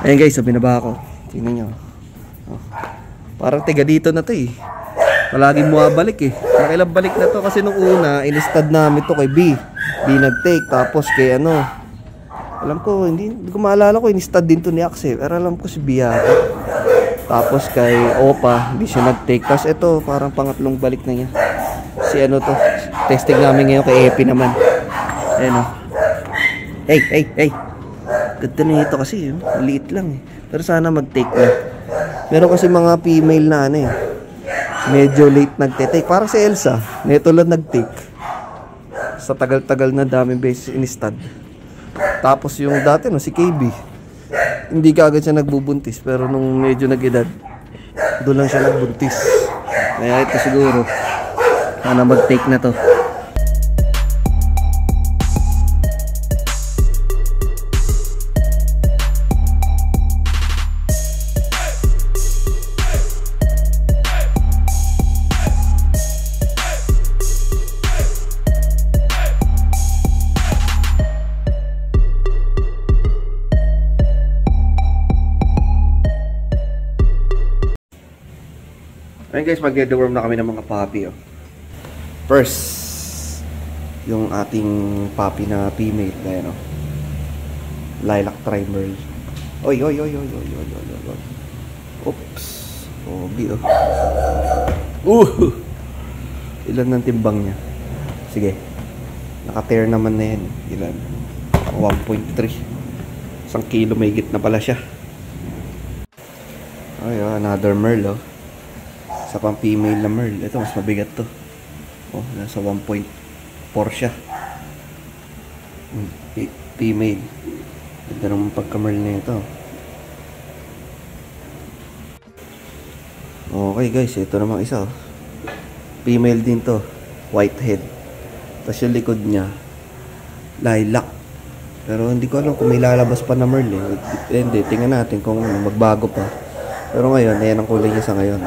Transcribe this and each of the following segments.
Ayan guys, sabi na ba ako? Tingnan nyo. Oh. Parang tiga dito na to eh. Palaging bumabalik eh. Nakilang balik na to kasi nung una, in-stud namin to kay B. B nag-take, tapos kay ano. Alam ko, hindi ko maalala ko, in-stud din to ni Axe. Pero alam ko si B yata. Tapos kay Opa, hindi siya nag-take. Tapos ito, parang pangatlong balik na niya. Si ano to, testing namin ngayon kay Epi naman. Ayan o. Hey. Ganda na ito kasi, maliit lang eh. Pero sana mag-take na. Meron kasi mga female na ano eh. Medyo late nagte-take. Parang si Elsa, neto lang nag-take. Sa tagal-tagal na daming beses in-stud. Tapos yung dati no, si KB. Hindi ka agad siya nagbubuntis. Pero nung medyo nag-edad, doon lang siya nagbuntis. Kaya ito siguro, sana mag-take na to. Ayun guys, mag-deworm na kami ng mga puppy. Oh. First, yung ating puppy na female. Ayan, oh. Lilac Tri-Merle. Oy. Oops. Obi, oh. Ilan ng timbang niya? Sige. Naka-tear naman na yan. Ilan? 1.3. 1 kilo may git na pala siya. Ay, oh, another Merle, oh. Sa pang female na Merle. Ito, mas mabigat to. Oh, nasa 1.4 siya. Female. Ganda naman pagka-Merle na ito. Okay guys, ito naman isa. Female din to. White head. Tapos yung likod niya, lilac. Pero hindi ko alam kung may lalabas pa na Merle. Depende, tingnan natin kung magbago pa. Pero ngayon, ayan ang kulay niya sa ngayon.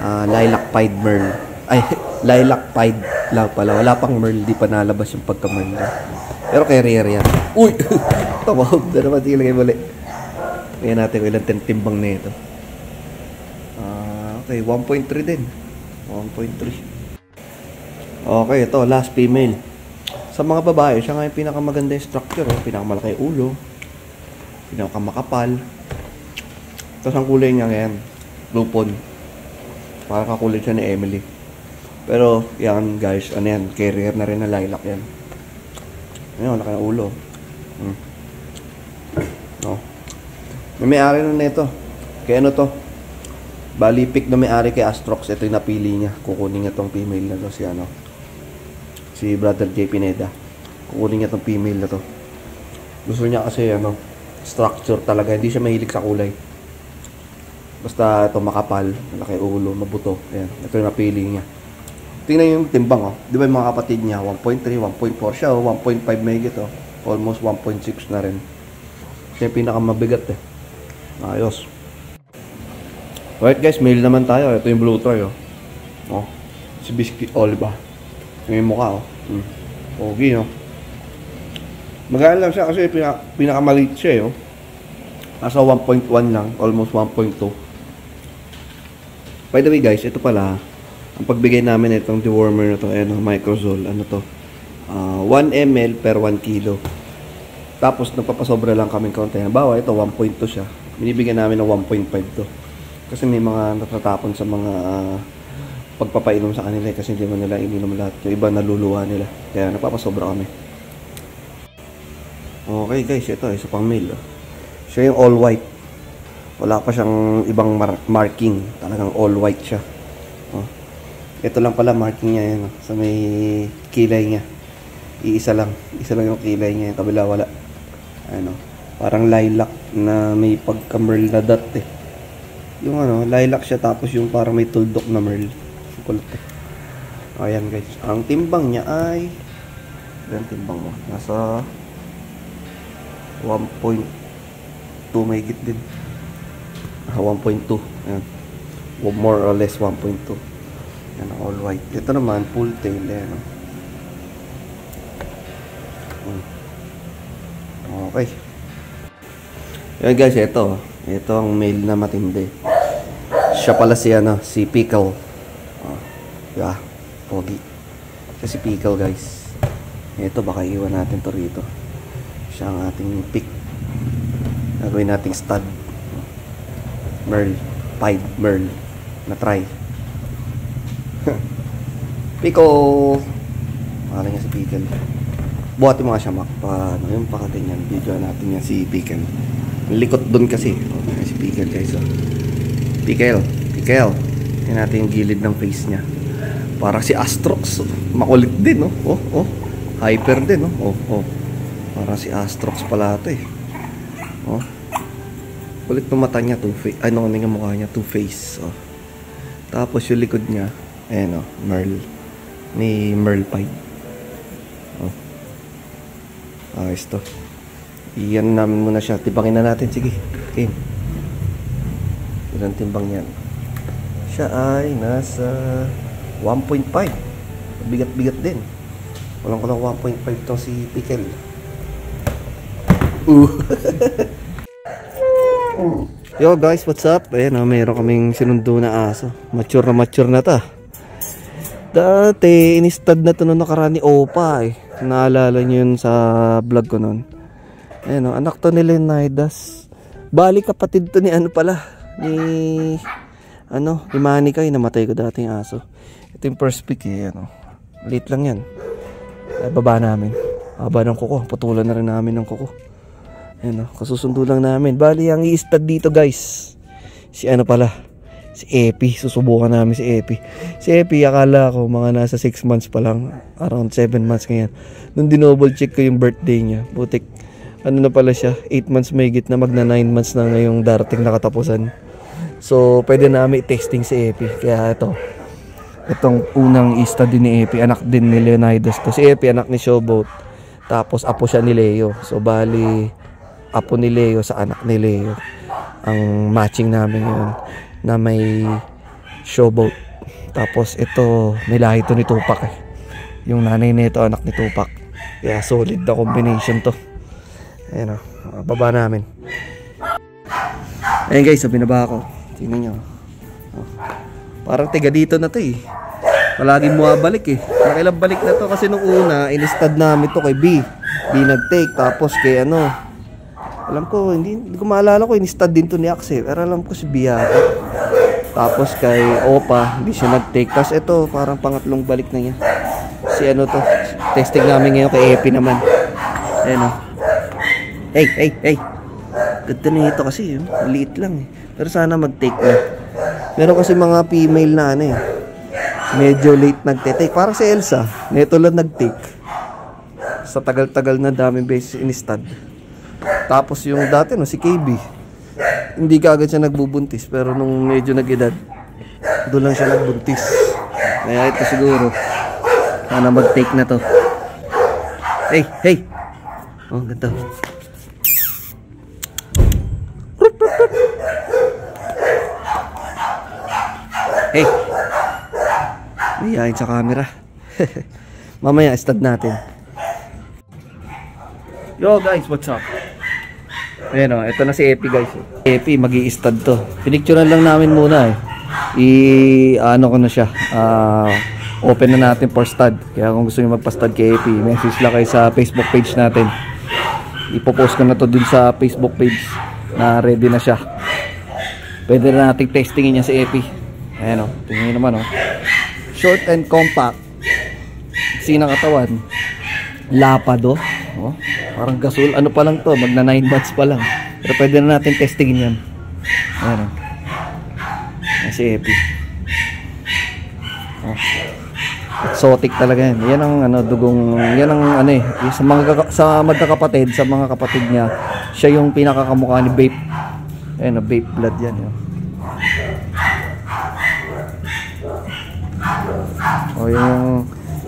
Lilac Pied Merle. Ay, Lilac Pied lang pala. Wala pang Merle, di pa nalabas yung pagka-Merle. Pero carrier yan. Uy! Tumawag na naman, tingin lagay muli. Tingnan natin kung ilang timbang na ito. Okay, 1.3 din. 1.3. Okay, ito, last female. Sa mga babae, siya nga yung pinakamaganda yung structure. Pinakamalaki yung ulo. Pinakamakapal. Tapos ang kulay niya ngayon, lupon. Para kakulay siya ni Emily. Pero, yan guys, ano yan, carrier na rin na lilac yan. Ayun, laki ng ulo. No. May-ari na nito. Kaya ano to? Bali, pick na may-ari kay Astrox. Ito yung napili niya. Kukunin niya tong female na to. Si Brother J. Pineda. Kukunin niya tong female na to. Gusto niya kasi, structure talaga. Hindi siya mahilig sa kulay. Basta ito makapal, malaki ulo, mabuto. Ayan, ito yung napili niya. Tingnan yung timbang, oh. Di ba yung mga kapatid niya, 1.3, 1.4 siya, 1.5 megit, oh. Almost 1.6 na rin. Siya yung pinakamabigat, eh. Ayos. Alright guys, male naman tayo. Ito yung blue try, oh. Oh, si Biscuit Oliva. Yung mukha, oh. Pogi, no? Magaan lang siya kasi pinakamaliit siya, oh. Nasa 1.1 lang, almost 1.2. By the way guys, ito pala, ang pagbigay namin itong dewormer na to, Microzol, 1 ml per 1 kilo. Tapos nagpapasobra lang kami konti. Halimbawa, ito 1.2 siya. Binibigyan namin ng 1.5 to. Kasi may mga natatapon sa mga pagpapainom sa kanila kasi hindi mo nila ininom lahat. Yung iba naluluwa nila. Kaya nagpapasobra kami. Okay guys, ito isa pang male. Siya yung all white. Wala pa siyang ibang marking. Talagang all white siya. Oh. Ito lang pala marking niya yan. Sa may kilay niya. Iisa lang. Isa lang yung kilay niya. Yung kabila wala. Ano, parang lilac na may pagka-merle na dot eh. Yung lilac siya tapos yung parang may tuldok na merle. Kulit eh. Ayan guys. Ang timbang niya ay... Ang timbang mo. Nasa 1.2 may git din. 1.2. Ayan. More or less 1.2. Yan ang all white. Ito naman, full tail. Ayan. Okay. Yun guys, ito. Ito ang male na matindi. Siya pala si si Pickle. Oh, yeah, pogi. Siya si Pickle guys. Ito, baka iwan natin to rito. Siya ang ating pick. Gagawin nating stud. Merl. Pied Merl. Na try. Pickle. Pangalan niya si Pickle. Buhatin mo nga siya, Mac. Yung pakaganyan. Video natin yan si Pickle. Likot dun kasi. Si Pickle guys. Pickle. Yan natin yung gilid ng face niya. Para si Astrox. Makulit din, no? Oh. Hyper din, no? Oh. Para si Astrox pala ito, eh. Oh. Kulit ng mata niya, two-face. Ano yung mukha niya? Two-face. Oh. Tapos yung likod niya, ayan, oh. Merl. Ni Merl Pied. Oh. Ayos to. Iyan namin muna siya. Timbangin na natin. Sige. Okay. Ilang timbang yan? Siya ay nasa 1.5. Bigat-bigat din. Walang 1.5 tong si Pickle. Yo guys, what's up? Ayan, mayroon kaming sinundo na aso. Mature na ta. Dati, inistad na to nung nakaraan ni Opa, eh. Naalala nyo yun sa vlog ko nun. Ayan, anak to ni Leonidas. Bali kapatid to ni ni Manika, yung namatay ko dating aso. Ito yung first pick, eh. Late lang yan. Baba namin. Haba ng kuko. Putulan na rin namin ng kuko. Ayan, kasusundo lang namin. Bali, ang i-stud dito guys, si si Epi. Susubukan namin si Epi. Si Epi, akala ko mga nasa 6 months pa lang. Around 7 months ngayon. Nung dinouble check ko yung birthday niya, butik, na pala siya, 8 months mahigit na, magna 9 months na ngayong darating na katapusan. So, pwede namin i-testing si Epi. Kaya itong unang i-study ni Epi, anak din ni Leonidas to. Si Epi, anak ni Showboat. Tapos, apo siya ni Leo. So, bali, apo ni Leo sa anak ni Leo. Ang matching namin yun, na may Showboat. Tapos, ito, may lahi to ni Tupac, eh. Yung nanay nito, anak ni Tupac. Kaya, solid na combination to. Ayan, baba namin. Ayan guys, binaba ako. Tingnan nyo. Parang tiga dito na to, eh. Palaging bumabalik, eh. Nakilang balik na to kasi nung una inistad namin to kay B nag-take. Tapos kay alam ko, hindi ko maalala ko inistad din to ni Axe, pero alam ko si B yata. Tapos kay Opa hindi siya nag-take. Tapos ito parang pangatlong balik na niya. Si to, testing namin ngayon kay Epi naman. Ayan, Hey. Ganda na ito kasi, liit lang, eh. Pero sana mag-take na. Meron kasi mga female na medyo late nagte-take. Parang si Elsa, neto lang nag-take. Sa tagal-tagal na daming beses inistad. Tapos yung dati, si KB, hindi kaagad siya nagbubuntis. Pero nung medyo nag-edad, doon lang siya nagbuntis. Kaya ito siguro, sana mag-take na to. Hey. Oh, ganda. Hey. Mayayain sa camera. Mamaya, stud natin. Yo guys, what's up? Ayan, ito na si Epi guys. Epi, mag-i-stud to. Pinicturean lang namin muna, eh. Ko na siya. Open na natin for stud. Kaya kung gusto niyo magpa-stud kay Epi, message lang kayo sa Facebook page natin. Ipopost ko na to dun sa Facebook page na ready na siya. Pwede na nating testingin niya si Epi. Ayan, tingnan naman, short and compact. Sinang katawan. Lapado. Parang gasol. Ano pa lang to? Magna 9 months pa lang. Pero pwede na natin testingin yan. Ayan, si Epi. Exotic talaga yan. Yan ang dugong, yan ang sa magkakapatid, sa mga kapatid niya, siya yung pinakakamukha ni Bape. Ayan, Bape blood yan.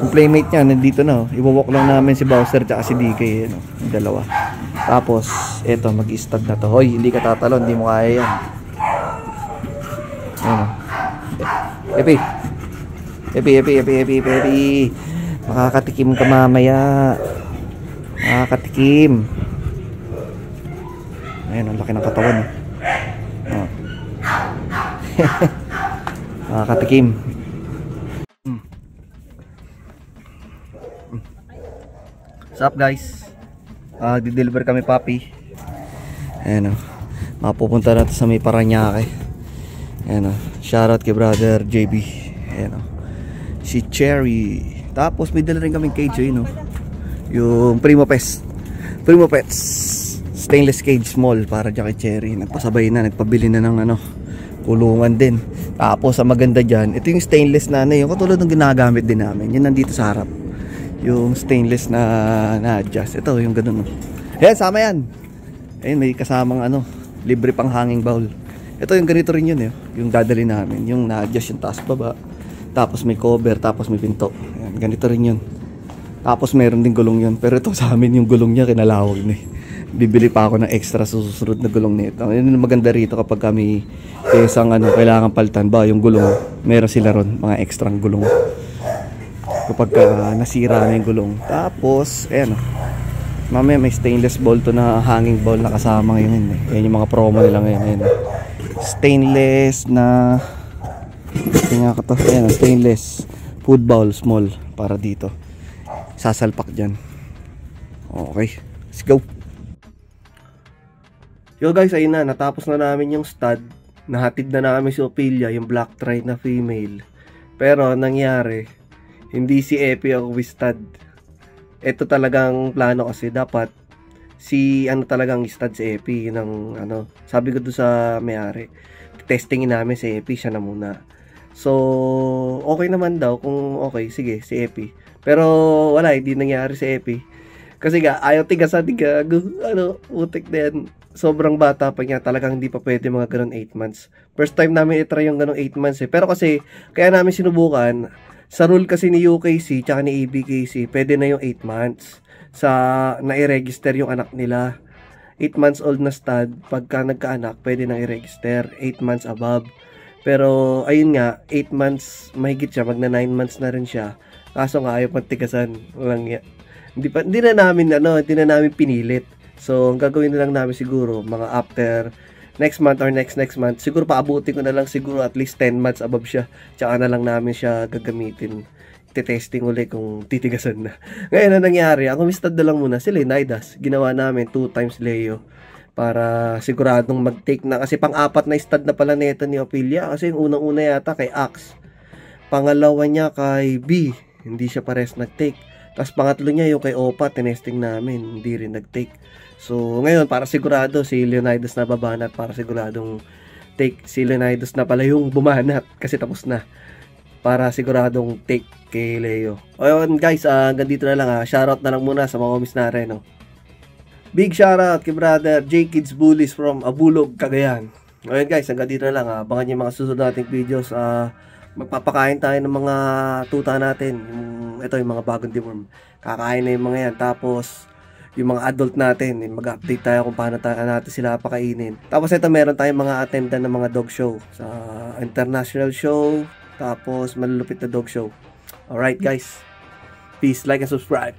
Yung playmate niya nandito na. Iwawalk lang namin si Bowser tsaka si DK, yung dalawa. Tapos eto, mag-stud na to. Hoy, hindi ka tatalon, hindi mo kaya yan. Epi. Makakatikim ka mamaya. Makakatikim. Ayan, ang laki ng katawan. Oh. Nakakatikim. What's up guys? Di-deliver kami papi. Ayan o. Mapupunta natin sa may Paranaque. Ayan o. Shoutout kay brother JB. Ayan o. Si Cherry. Tapos may dala rin kaming cage yun o. Yung Primo Pets. Primo Pets. Stainless cage small para dyan kay Cherry. Nagpasabay na. Nagpabili na ng ano, kulungan din. Tapos ang maganda dyan, ito yung stainless na ano. Yung katulad ng ginagamit din namin. Yun nandito sa harap. Yung stainless na adjust. Ito yung ganun. Ayan, sama yan. Ayun, may kasamang ano, libre pang hanging bowl. Ito yung ganito rin yun eh. Yung dadali namin. Yung na-adjust yung taas baba. Tapos may cover. Tapos may pinto. Ayan, ganito rin yun. Tapos meron din gulong yun. Pero ito sa amin yung gulong niya kinalawag na eh. Bibili pa ako ng extra susunod na gulong nito. Yun yung maganda rito kapag kami isang ano, kailangan palitan ba yung gulong. Meron sila ron, mga extrang gulong. Kapag nasira na yung gulong. Tapos, ayan o. Mamaya may stainless bowl to na hanging bowl na kasama ngayon eh. Ayan yung mga promo nila ngayon. Ayan. Stainless na tingnan ko to. Ayan, stainless food bowl small para dito. Sasalpak dyan. Okay, let's go. Yo guys, ayun na. Natapos na namin yung stud. Nahatid na namin si Ophelia, yung black tri na female. Pero nangyari, hindi si Epi ang stud. Ito talagang plano kasi dapat si ano talagang stud si Epi ng ano. Sabi ko doon sa may-ari, testingin namin si Epi, siya na muna. So, okay naman daw kung okay, sige si Epi. Pero wala, hindi nangyari si Epi. Kasi nga ayaw tigasan, ano, utik din. Sobrang bata pa niya, talagang hindi pa pwede mga ganun 8 months. First time namin i-try yung ganun 8 months eh. Pero kasi kaya namin sinubukan. Sa rule kasi ni UKC tsaka ni ABKC, pwede na yung 8 months sa na-i-register yung anak nila. 8 months old na stud, pagka nagkaanak, pwede nang i-register 8 months above. Pero ayun nga, 8 months mahigit siya, magna 9 months na rin siya. Kaso nga ayaw magtigasan. Hindi na namin pinilit. So, ang gagawin na lang namin siguro mga after next month or next month, siguro paabutin ko na lang siguro at least 10 months above siya. Tsaka na lang namin siya gagamitin. Testing ulit kung titigasan na. Ngayon na nangyari, ang umistad na lang muna si Leonidas. Ginawa namin 2 times Leo para siguradong mag-take na. Kasi pang-apat na stud na pala nito ni Ophelia. Kasi yung unang-una yata kay Axe. Pangalawa niya kay B. Hindi siya pares nag-take. Tapos pangatlo niya yung kay Opa, tinesting namin. Hindi rin nag-take. So, ngayon, para sigurado, si Leonidas na babanat. Para siguradong take si Leonidas na pala yung bumanat. Kasi tapos na. Para siguradong take kay Leo. Ayun guys, hanggang dito na lang ha. Shoutout na lang muna sa mga homies na rin. No? Big shoutout kay brother J-Kids Bullies from Abulog, Cagayan. Ayun guys, hanggang dito na lang ha. Abangan nyo yung mga susunod nating videos. Magpapakain tayo ng mga tuta natin. Ito yung mga bagong deworm. Kakain na yung mga yan. Tapos yung mga adult natin, mag-update tayo kung paano natin sila pakainin. Tapos ito, meron tayong mga attendant ng mga dog show sa international show, tapos malulupit na dog show. Alright guys, peace, like and subscribe.